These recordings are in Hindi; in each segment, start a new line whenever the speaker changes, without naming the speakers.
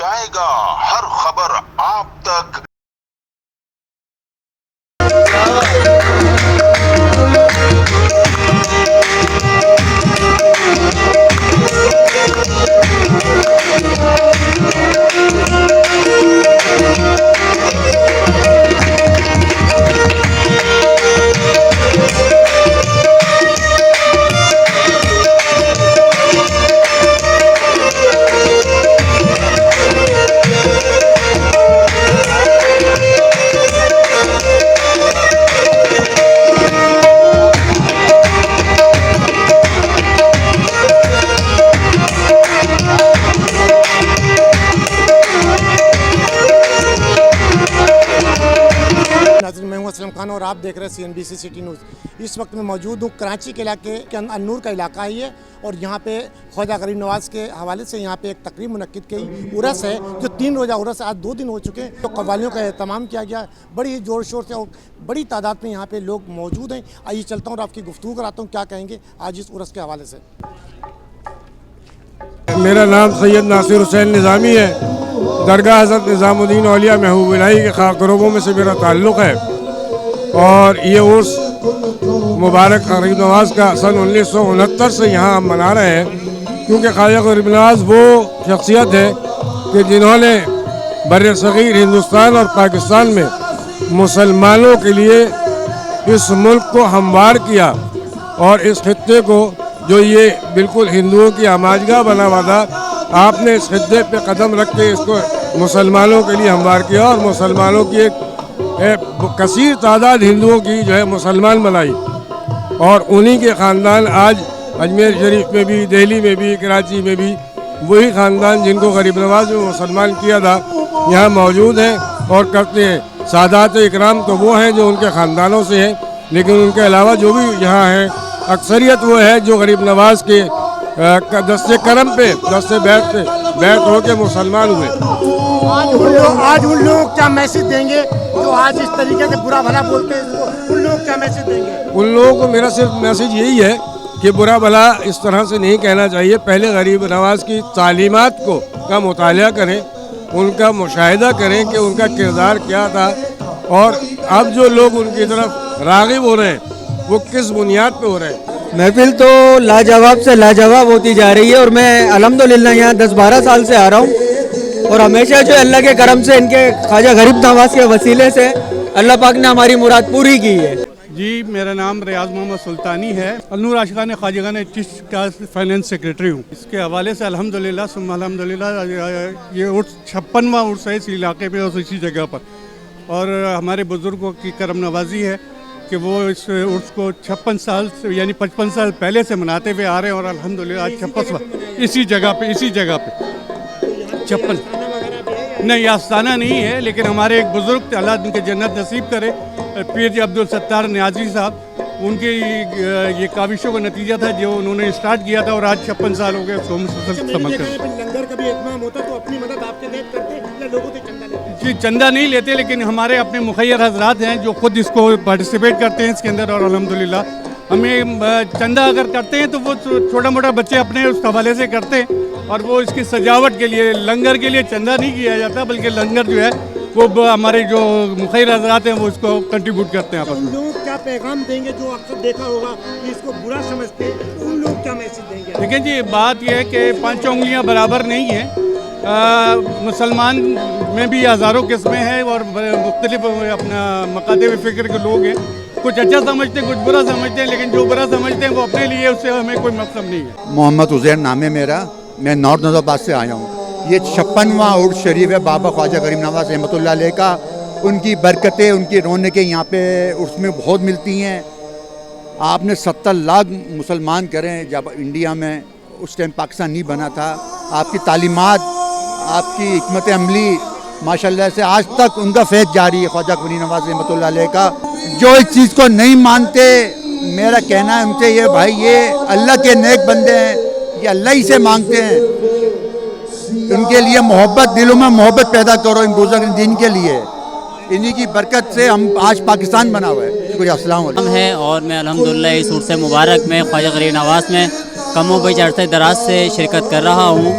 पहुंचाएगा हर खबर आप तक।
मैं हूं असलम खान और आप देख रहे हैं CNBC सिटी न्यूज़। इस वक्त मैं मौजूद हूं कराची के इलाके के अन्नूर का इलाका है ये, और यहाँ पे ख्वाजा गरीब नवाज़ के हवाले से यहाँ पे एक तकरीब मुनक्किद की उर्स है, जो 3 रोज़ा उर्स आज 2 दिन हो चुके हैं। तो कव्वालियों का एहतमाम किया गया बड़ी ही ज़ोर शोर से और बड़ी तादाद में यहाँ पे लोग मौजूद हैं। आइए चलता हूँ और आपकी गुफ्तगू कराता हूँ क्या कहेंगे आज इस उर्स के हवाले से।
मेरा नाम सैयद नासिर हुसैन निज़ामी है। दरगाह हज़रत निज़ामुद्दीन औलिया महबूब इलाही के खाकरोबों में से मेरा ताल्लुक़ है और ये उर्स मुबारक गरीब नवाज़ का सन 1969 से यहाँ हम मना रहे हैं, क्योंकि ख्वाजा गरीब नवाज़ वो शख्सियत है कि जिन्होंने बर्र सग़ीर हिंदुस्तान और पाकिस्तान में मुसलमानों के लिए इस मुल्क को हमवार किया और इस खित्ते को जो ये बिल्कुल हिंदुओं की आमाजगाह बना हुआ था, आपने इस खित्ते पे कदम रख के इसको मुसलमानों के लिए हमवार किया और मुसलमानों की एक कसीर तादाद हिंदुओं की जो है मुसलमान बनाई। और उन्हीं के ख़ानदान आज अजमेर शरीफ में भी, दिल्ली में भी, कराची में भी वही ख़ानदान जिनको गरीब नवाज़ में मुसलमान किया था यहाँ मौजूद हैं और करते हैं। सादात इकराम तो वो हैं जो उनके ख़ानदानों से हैं, लेकिन उनके अलावा जो भी यहाँ हैं अक्सरियत वो है जो गरीब नवाज़ के दस्ते करम पे, दस्ते बैत हो के मुसलमान हुए।
आज उन लोगों को क्या मैसेज देंगे जो आज इस तरीके से बुरा भला बोलते हैं इसको? उन लोगों को क्या मैसेज देंगे?
उन लोगों को मेरा सिर्फ मैसेज यही है कि बुरा भला इस तरह से नहीं कहना चाहिए। पहले गरीब नवाज़ की तालीमात को का मुताला करें, उनका मुशाहिदा करें कि उनका किरदार क्या था, और अब जो लोग उनकी तरफ राग़िब हो रहे हैं वो किस बुनियाद पे हो रहे हैं।
महफिल तो लाजवाब से लाजवाब होती जा रही है और मैं अल्हम्दुलिल्लाह यहाँ 10-12 साल से आ रहा हूँ और हमेशा जो अल्लाह के करम से, इनके ख्वाजा गरीब नवाज़ के वसीले से अल्लाह पाक ने हमारी मुराद पूरी की है।
जी, मेरा नाम रियाज मोहम्मद सुल्तानी है। अन्नूर आशिकान ख्वाजगान चिश्त का फाइनेंस सेक्रेटरी हूँ। इसके हवाले से अल्हम्दुलिल्लाह सुम्मा अल्हम्दुलिल्लाह ये उर्स 56वां उर्स है इस इलाके में और इसी जगह पर, और हमारे बुज़ुर्गों की करम नवाजी है कि वो इस उर्स को 56 साल से यानी 55 साल पहले से मनाते हुए आ रहे हैं और अल्हम्दुलिल्लाह आज 56वां इसी जगह पे 56 नहीं आस्थाना नहीं है, लेकिन हमारे एक बुज़ुर्ग अल्लाह उनके जन्नत नसीब करे, पीर अब्दुल सत्तार नियाजी साहब, उनकी ये काविशों का नतीजा था जो उन्होंने स्टार्ट किया था और आज 56 साल हो गए उसको समझ कर।
लंगर का भी इत्माम होता तो अपनी मदद आपके देख करते या लोगों से चंदा लेते?
जी, चंदा नहीं लेते, लेकिन हमारे अपने मुखैर हजरात हैं जो खुद इसको पार्टिसिपेट करते हैं इसके अंदर, और अल्हम्दुलिल्लाह हमें चंदा अगर करते हैं तो वो छोटा मोटा बच्चे अपने उस हवाले से करते हैं, और वो इसकी सजावट के लिए, लंगर के लिए चंदा नहीं किया जाता, बल्कि लंगर जो है वो हमारे जो मुखैर हजरात हैं वो इसको कंट्रीब्यूट करते हैं।
उन लोगों को क्या पैगाम देंगे जो अक्सर देखा होगा कि इसको बुरा समझते हैं, उन लोग क्या मैसेज देंगे?
देखिए जी, बात यह है कि 5 उंगलियां बराबर नहीं हैं। मुसलमान में भी हज़ारों किस्में हैं और मुख्तलिफ अपना मकादे फ़िक्र के लोग हैं। कुछ अच्छा समझते हैं, कुछ बुरा समझते हैं, लेकिन जो बुरा समझते हैं वो अपने लिए, उससे हमें कोई मतलब नहीं है।
मोहम्मद उज़ैर नाम है मेरा, मैं नॉर्थ नज़ाबाद से आया हूँ। ये 56वां उर्स शरीफ है बाबा ख्वाजा गरीब नवाज़ रहमतुल्लाह अलैह का। उनकी बरकतें, उनकी रौनकें यहाँ पे उर्स में बहुत मिलती हैं। आपने 70 लाख मुसलमान करें जब इंडिया में, उस टाइम पाकिस्तान नहीं बना था। आपकी तालीमात, आपकी हिकमत अमली माशाल्लाह से आज तक उनका फैज़ जारी है ख्वाजा गरीब नवाज़ रहमतुल्लाह अलैह का। जो इस चीज़ को नहीं मानते, मेरा कहना है उनसे ये भाई, ये अल्लाह के नेक बंदे हैं, ये अल्लाह ही से मांगते हैं। इनके लिए मोहब्बत, दिलों में मोहब्बत पैदा करो इन बुज़ुर्ग दिन के लिए। इन्हीं की बरकत से हम आज पाकिस्तान बना हुआ है। शुक्रिया, अस्सलाम वालेकुम।
है और मैं अल्हम्दुलिल्लाह इस उर्स मुबारक में ख्वाजा गरीब नवाज़ में कमो बेश अरसे दराज से शिरकत कर रहा हूँ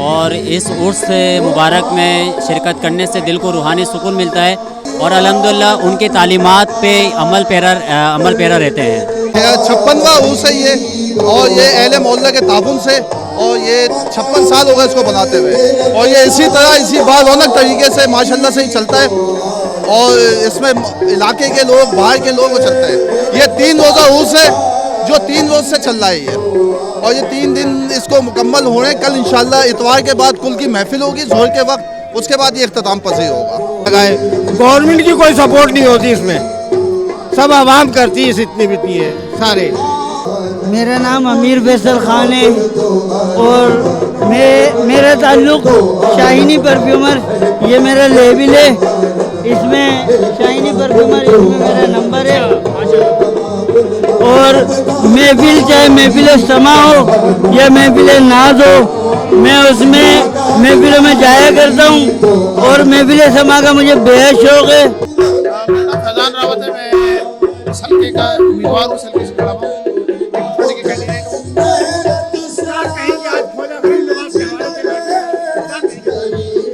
और इस उर्स मुबारक में शिरकत करने से दिल को रूहानी सुकून मिलता है और अल्हम्दुलिल्लाह उनकी तालीमात पे अमल पैरा रहते हैं।
56वां उर्स है ये, और ये अहले मोहल्ला के ताबुन से, और ये 56 साल हो गए इसको बनाते हुए, और ये इसी तरह इसी बारौनक तरीके से माशाल्लाह से ही चलता है, और इसमें इलाके के लोग बाहर के लोग चलते हैं। ये 3 रोज़ा उर्स है जो 3 रोज़ से चल रहा है ये, और ये 3 दिन इसको मुकम्मल हो रहे हैं। कल इंशाल्लाह इतवार के बाद कुल की महफिल होगी ज़ोहर के वक्त, उसके बाद ये इख्तिताम पज़ीर होगा।
गवर्नमेंट की कोई सपोर्ट नहीं होती इसमें, सब आवाम करती है, इतनी बितनी है सारे।
मेरा नाम अमीर फैसल खान है और मेरा ताल्लुक शाहीनी परफ्यूमर, ये मेरा लेबिल है, इसमें शाहीनी परफ्यूमर, इसमें मेरा नंबर है। और महफिल चाहे महफिल समा हो या महफिल नाज हो, मैं उसमें महफिलों में जाया करता हूँ और महफिल समा का मुझे बेहद शौक है।
फैजान रावत है, मैं सल्के का उम्मीदवार हूँ, सल्के से खड़ा हूँ, के कैंडिडेट हूँ।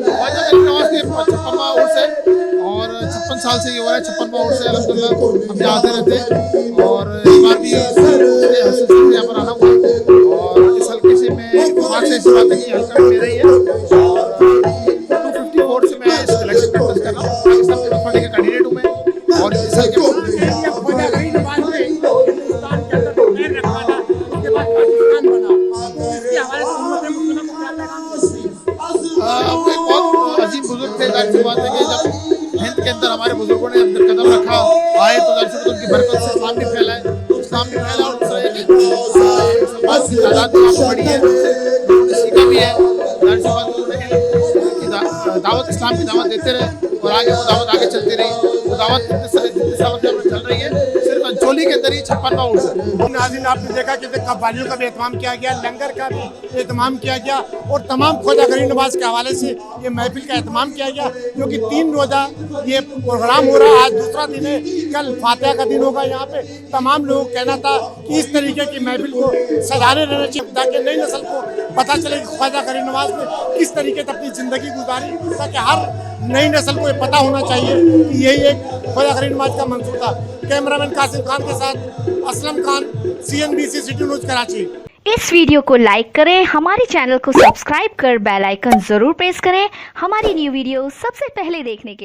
ख्वाजा गरीब नवाज के 56वां उर्स है और 56 साल से ये हो रहा है। 56वां उर्स है, अल्हम्दुलिल्लाह हम यहाँ आते रहते हैं, और इस बार भी यहाँ पर आना हुआ, और इस हल्के से मैं आज से इस बात है कि हल्का मेरा ही है, और 254 से मैं इस इलेक्शन कंटेस्ट कर रहा हूँ। पाकिस्तान पीपल्स पार्टी का कैंडिडेट हूँ मैं, और इस हल्के अजीम बुजुर्ग थे। जाहिर सी बात है कि जब हिंद के अंदर हमारे बुजुर्गों ने जब कदम रखा आए, तो जाहिर सी बात उनकी बरकत से इस्लाम भी फैला है, और दूसरा है कि मुसलमान की तादाद भी काफ़ी बड़ी है, सीखा भी है। जाहिर सी बात उन्होंने दावत इस्लाम की दावत देते रहे, और आगे वो दावत आगे चलती रही। वो दावत कितने सालों से चल रही है, सिर्फ अंचोली के अंदर ही 56वां उर्स है।
नाज़रीन, आपने देखा कि कव्वालियों का भी एहतमाम किया गया, लंगर का भी एहतमाम किया गया, और तमाम ख्वाजा गरीब नवाज के हवाले से ये महफिल का एहतमाम किया गया, क्योंकि 3 रोज़ा ये प्रोग्राम हो रहा है। आज दूसरा दिन है, कल फातिहा का दिन होगा। यहाँ पे तमाम लोगों को कहना था कि इस तरीके की महफिल को सजाने रहना चाहिए, ताकि नई नस्ल को पता चले कि ख्वाजा गरीब नवाज ने किस तरीके से अपनी ज़िंदगी गुजारी, ताकि हर नई नस्ल को ये पता होना चाहिए कि यही एक ख्वाजा गरीब नवाज का मंसूर था। कैमरामैन कासिम खान के साथ Aslam Khan, CNBC city news Karachi.
इस वीडियो को लाइक करें, हमारे चैनल को सब्सक्राइब कर बेल आइकन जरूर प्रेस करें हमारी न्यू वीडियो सबसे पहले देखने के लिए।